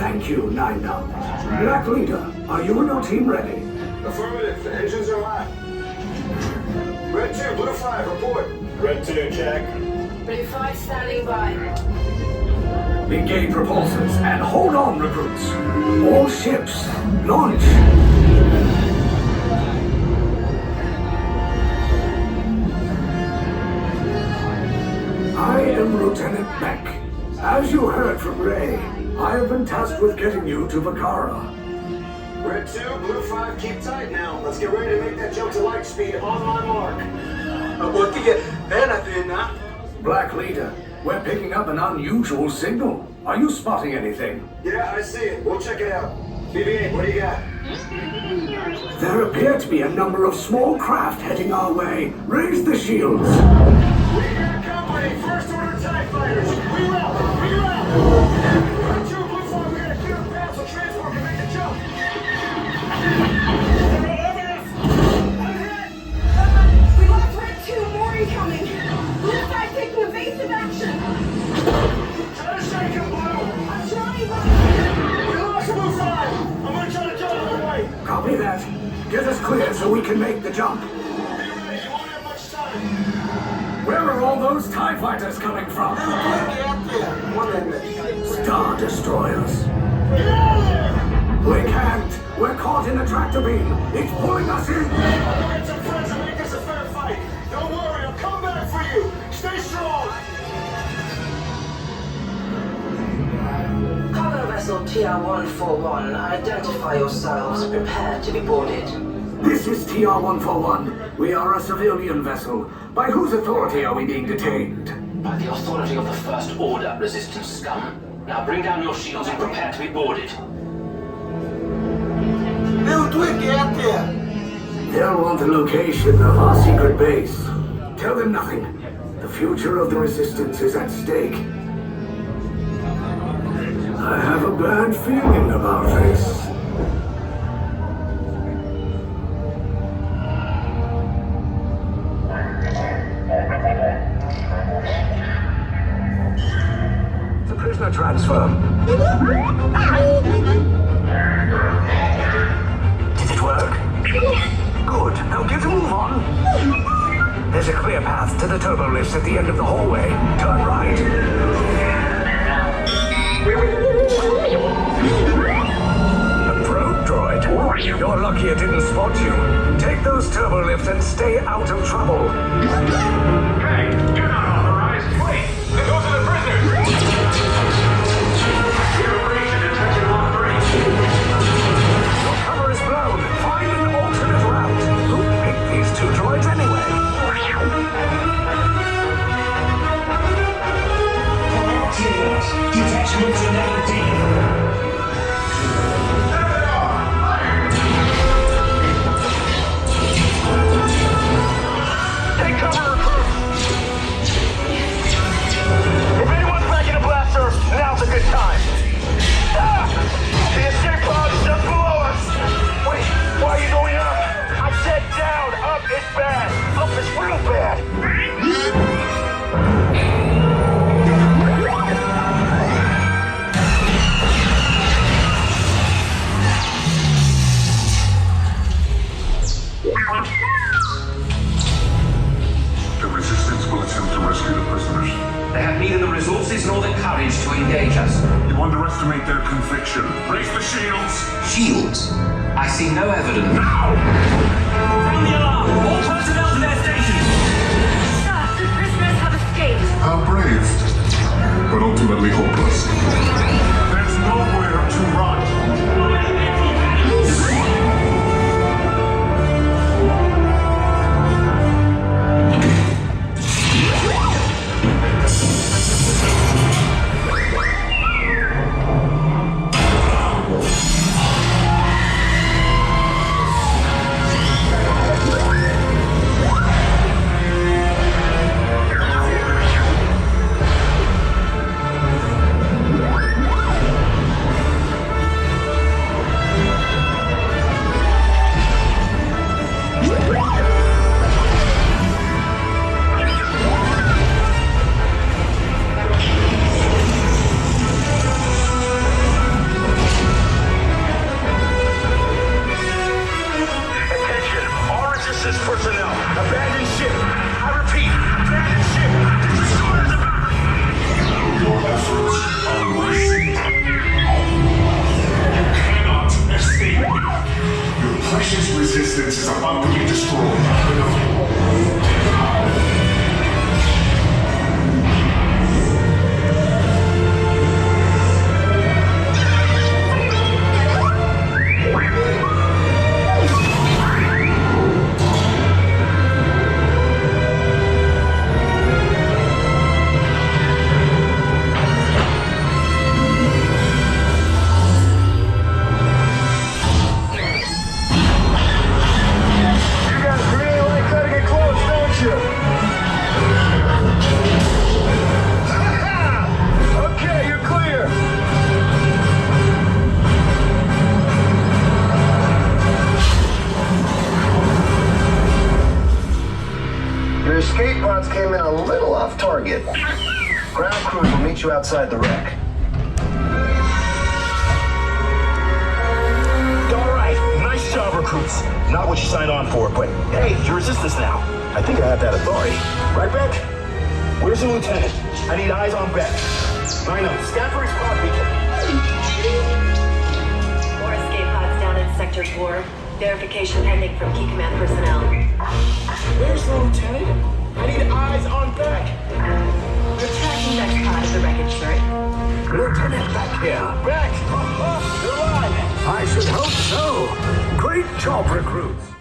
Thank you, 9-Down. Black Leader, are you and your team ready? Affirmative. The engines are live. Red 2, Blue 5, report. Red 2, check. Blue 5 standing by. Engage repulsors and hold on, recruits. All ships, launch. I am Lieutenant Beck. As you heard from Ray, I have been tasked with getting you to Vakara. Red 2, Blue 5, keep tight now. Let's get ready to make that jump to light speed on my mark. Black Leader, we're picking up an unusual signal. Are you spotting anything? Yeah, I see it. We'll check it out. BB-8, what do you got? There appear to be a number of small craft heading our way. Raise the shields. We got company. First order TIE fighters. We route. Red 2, Blue 5, we got a clear path so transport can make the jump. We lost Red 2, more incoming. Blue 5 taking evasive action. Try to shake him, Blue. I'm trying, but... We lost Blue 5. I'm gonna try to jump on the way. Copy that. Get us clear so we can make the jump. Be ready. You won't have much time. Where are all those TIE fighters coming from? Star Destroyers. Get out of there! We can't. We're caught in a tractor beam. It's pulling us in. I'll get some friends and make this a fair fight. Don't worry, I'll come back for you. Stay strong. Cargo vessel TR-141, identify yourselves. Prepare to be boarded. This is TR-141. We are a civilian vessel. By whose authority are we being detained? By the authority of the First Order, Resistance scum. Now bring down your shields and prepare to be boarded. They'll want the location of our secret base. Tell them nothing. The future of the Resistance is at stake. I have a bad feeling about this. The prisoner transfer. Did it work? Good. Now get a move on. There's a clear path to the turbo lifts at the end of the hallway. Turn right. A probe droid. You're lucky it didn't spot you. Take those turbo lifts and stay out of trouble. Hey, you're not authorized. Wait, then those are the prisoners. Operation detection on 3. Your cover is blown. Find an alternate route. Who picked these two droids anyway? Detachments in 19. Take cover, recruit. If anyone's back in a blaster, now's a good time. Ah! The escape pod is just below us. Wait, why are you going up? I said down. Up is bad. Up is real bad. The Resistance will attempt to rescue the prisoners. They have neither the resources nor the courage to engage us. You underestimate their conviction. Raise the shields! Shields? I see no evidence. Now! Sound the alarm! All personnel to their stations! Sir, the prisoners have escaped. How brave, but ultimately hopeless. There's nowhere to run. Tough target. Ground crews will meet you outside the wreck. All right, nice job, recruits. Not what you signed on for, but hey, you resist this now. I think I have that authority. Right, Beck? Where's the lieutenant? I need eyes on Beck. I know. Scan for his pod beacon. More escape pods down in Sector 4. Verification pending from key command personnel. Where's the lieutenant? I need eyes on Beck. We're tracking Beck's pod at the wreckage, sir. Lieutenant Beck here. Beck! You're alive! I should hope so. Great job, recruits.